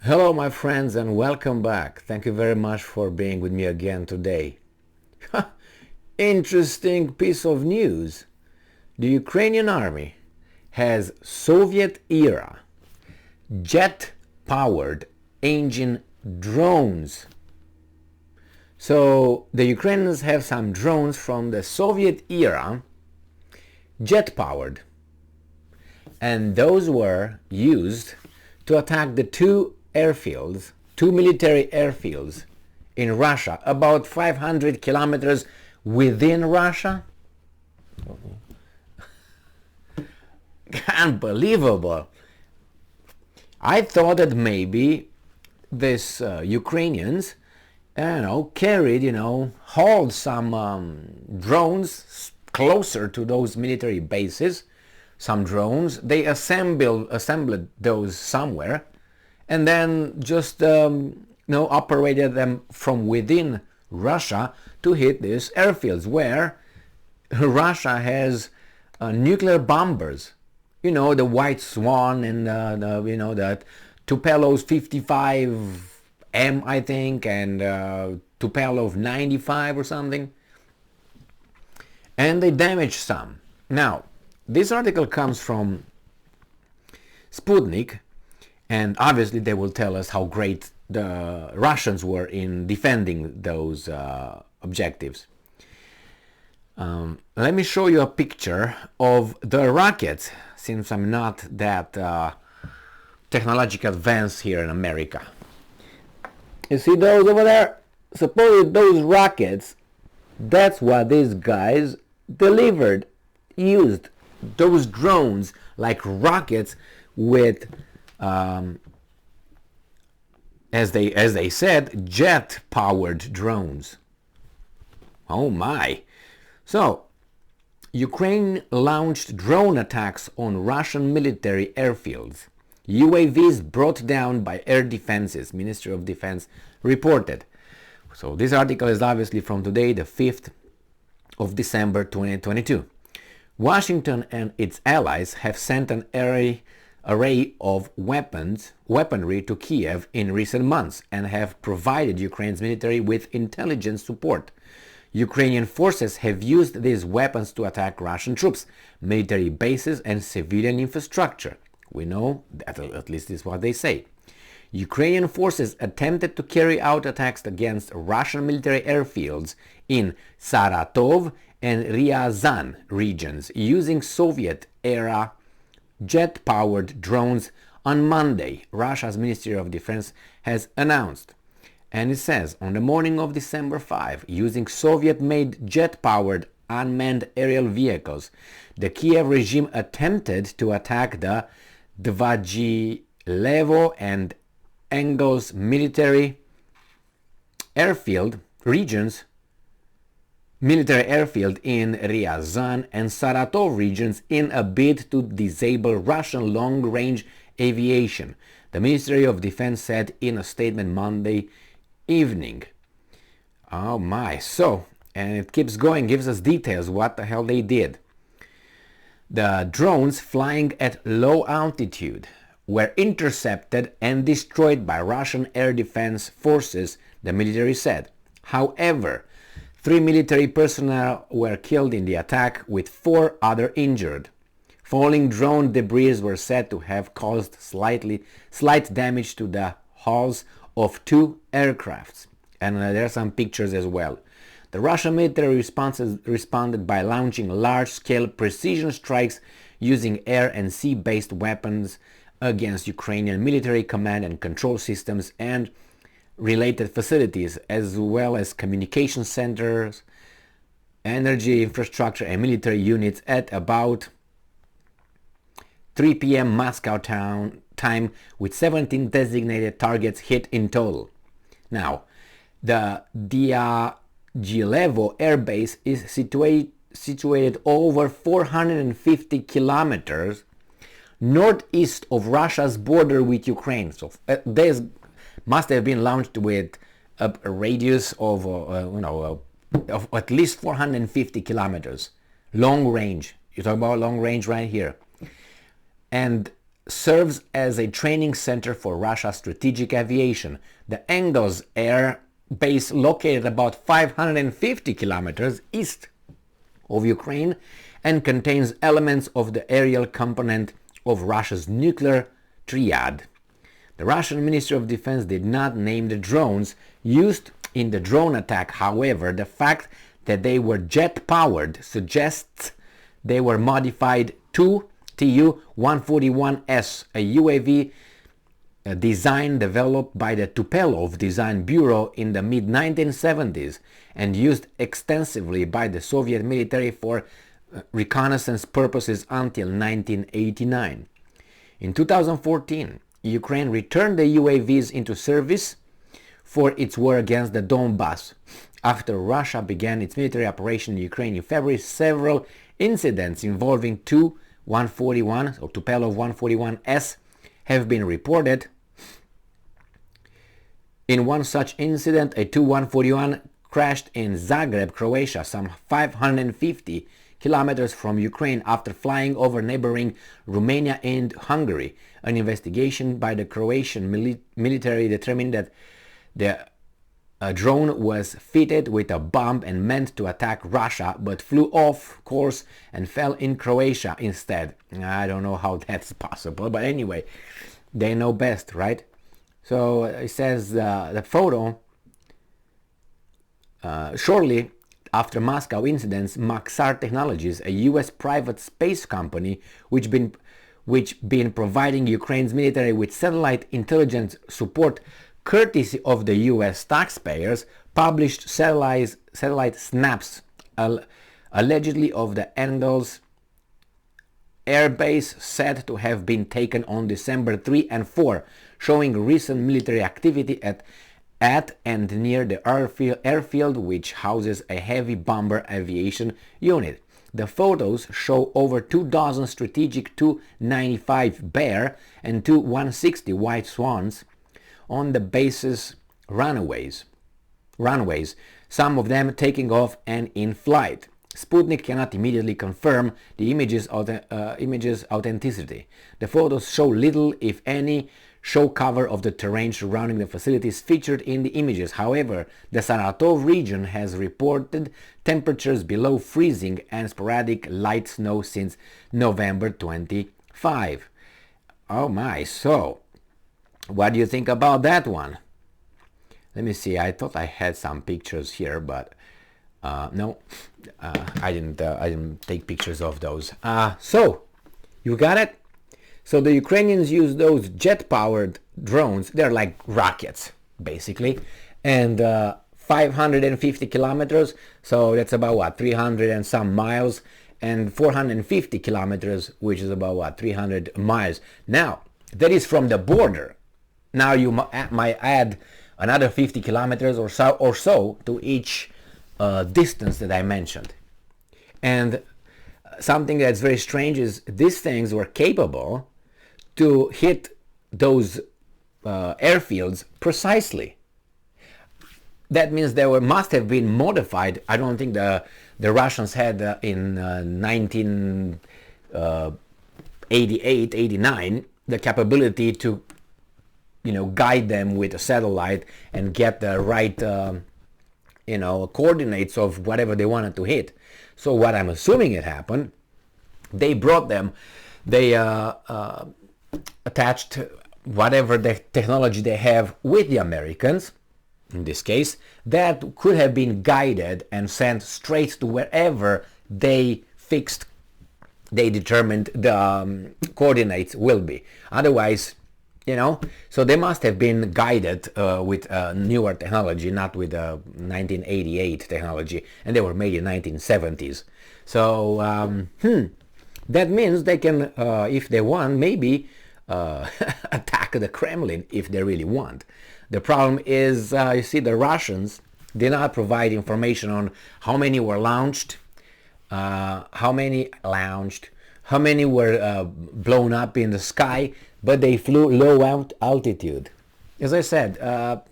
Hello my friends and welcome back. Thank you very much for being with me again today. Interesting piece of news. The Ukrainian army has Soviet-era jet-powered engine drones. So the Ukrainians have some drones from the Soviet era, jet-powered, and those were used to attack the two military airfields in Russia, about 500 kilometers within Russia. Unbelievable. I thought that maybe this Ukrainians, carried, hauled some drones closer to those military bases. Some drones, they assembled those somewhere, and then just operated them from within Russia to hit these airfields where Russia has nuclear bombers. The White Swan and that Tupolev 55M, I think, and Tupolev 95 or something, and they damaged some. Now, this article comes from Sputnik, and obviously they will tell us how great the Russians were in defending those objectives. Let me show you a picture of the rockets, since I'm not that technologically advanced here in America. You see those over there? Suppose those rockets, that's what these guys delivered, used. Those drones like rockets with as they said, jet-powered drones. Oh my. So Ukraine launched drone attacks on Russian military airfields. UAVs brought down by air defenses, Ministry of Defense reported. So this article is obviously from today, the 5th of December 2022. Washington and its allies have sent an array of weaponry to Kiev in recent months and have provided Ukraine's military with intelligence support. Ukrainian forces have used these weapons to attack Russian troops, military bases and civilian infrastructure. We know that, at least is what they say. Ukrainian forces attempted to carry out attacks against Russian military airfields in Saratov and Ryazan regions using Soviet-era jet-powered drones on Monday, Russia's Ministry of Defense has announced. And it says, on the morning of December 5, using Soviet-made jet-powered unmanned aerial vehicles, the Kiev regime attempted to attack the Dvajilevo and Engels military airfield regions, military airfield in Ryazan and Saratov regions in a bid to disable Russian long-range aviation, the Ministry of Defense said in a statement Monday evening. Oh my, so, and it keeps going, gives us details what the hell they did. The drones flying at low altitude were intercepted and destroyed by Russian air defense forces, the military said. However, 3 military personnel were killed in the attack, with 4 others injured. Falling drone debris were said to have caused slight damage to the hulls of 2 aircrafts. And there are some pictures as well. The Russian military responded by launching large-scale precision strikes using air and sea-based weapons against Ukrainian military command and control systems and related facilities, as well as communication centers, energy infrastructure and military units at about 3 p.m. Moscow time, with 17 designated targets hit in total. Now, the Dyagilevo Air Base is situated over 450 kilometers northeast of Russia's border with Ukraine. So this must have been launched with a radius of at least 450 kilometers. Long range. You talk about long range right here. And serves as a training center for Russia's strategic aviation. The Engels Air Base, located about 550 kilometers east of Ukraine, and contains elements of the aerial component of Russia's nuclear triad. The Russian Ministry of Defense did not name the drones used in the drone attack. However, the fact that they were jet-powered suggests they were modified Tu-141S, a UAV design developed by the Tupelov Design Bureau in the mid-1970s and used extensively by the Soviet military for reconnaissance purposes until 1989. In 2014, Ukraine returned the UAVs into service for its war against the Donbass. After Russia began its military operation in Ukraine in February, several incidents involving Tu-141 or Tupelov 141S have been reported. In one such incident, a Tu-141 crashed in Zagreb, Croatia, some 550 kilometers from Ukraine after flying over neighboring Romania and Hungary. An investigation by the Croatian military determined that the drone was fitted with a bomb and meant to attack Russia, but flew off course and fell in Croatia instead. I don't know how that's possible, but anyway, they know best, right? So it says the photo, shortly after Moscow incidents, Maxar Technologies, a U.S. private space company which been providing Ukraine's military with satellite intelligence support courtesy of the U.S. taxpayers, published satellite snaps allegedly of the Engels Air Base, said to have been taken on December 3 and 4, showing recent military activity at and near the airfield, which houses a heavy bomber aviation unit. The photos show over 2 dozen strategic Tu-95 Bear and Tu-160 White Swans on the base's runways, some of them taking off and in flight. Sputnik cannot immediately confirm the image's authenticity. The photos show little, if any, show cover of the terrain surrounding the facilities featured in the images. However, the Saratov region has reported temperatures below freezing and sporadic light snow since November 25. Oh my, so what do you think about that one? Let me see, I thought I had some pictures here, but no, I didn't take pictures of those. So, you got it? So the Ukrainians use those jet-powered drones. They're like rockets, basically, and 550 kilometers, so that's about what, 300 and some miles, and 450 kilometers, which is about what, 300 miles. Now, that is from the border. Now you might add another 50 kilometers or so to each distance that I mentioned. And something that's very strange is these things were capable to hit those airfields precisely. That means they must have been modified. I don't think the Russians had in 1988, 89 the capability to guide them with a satellite and get the right coordinates of whatever they wanted to hit. So what I'm assuming it happened, they brought them, they attached whatever the technology they have with the Americans, in this case, that could have been guided and sent straight to wherever they determined the coordinates will be. Otherwise, so they must have been guided with newer technology, not with 1988 technology, and they were made in 1970s. So that means they can, if they want, maybe attack the Kremlin if they really want. The problem is, you see, the Russians did not provide information on how many were launched, how many were blown up in the sky, but they flew low altitude. As I said, the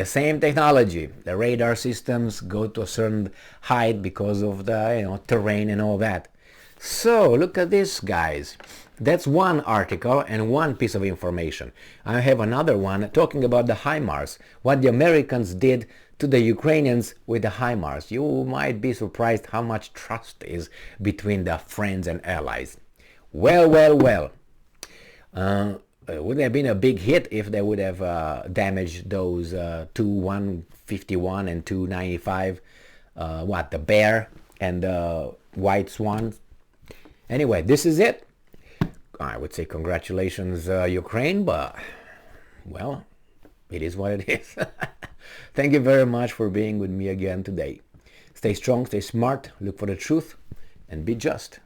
same technology. The radar systems go to a certain height because of the terrain and all that. So look at this, guys. That's one article and one piece of information. I have another one talking about the HIMARS, what the Americans did to the Ukrainians with the HIMARS. You might be surprised how much trust is between the friends and allies. Well, well, well. Would have been a big hit if they would have damaged those Tu-151 and Tu-95, the Bear and the White Swan. Anyway, this is it. I would say congratulations, Ukraine, but, well, it is what it is. Thank you very much for being with me again today. Stay strong, stay smart, look for the truth, and be just.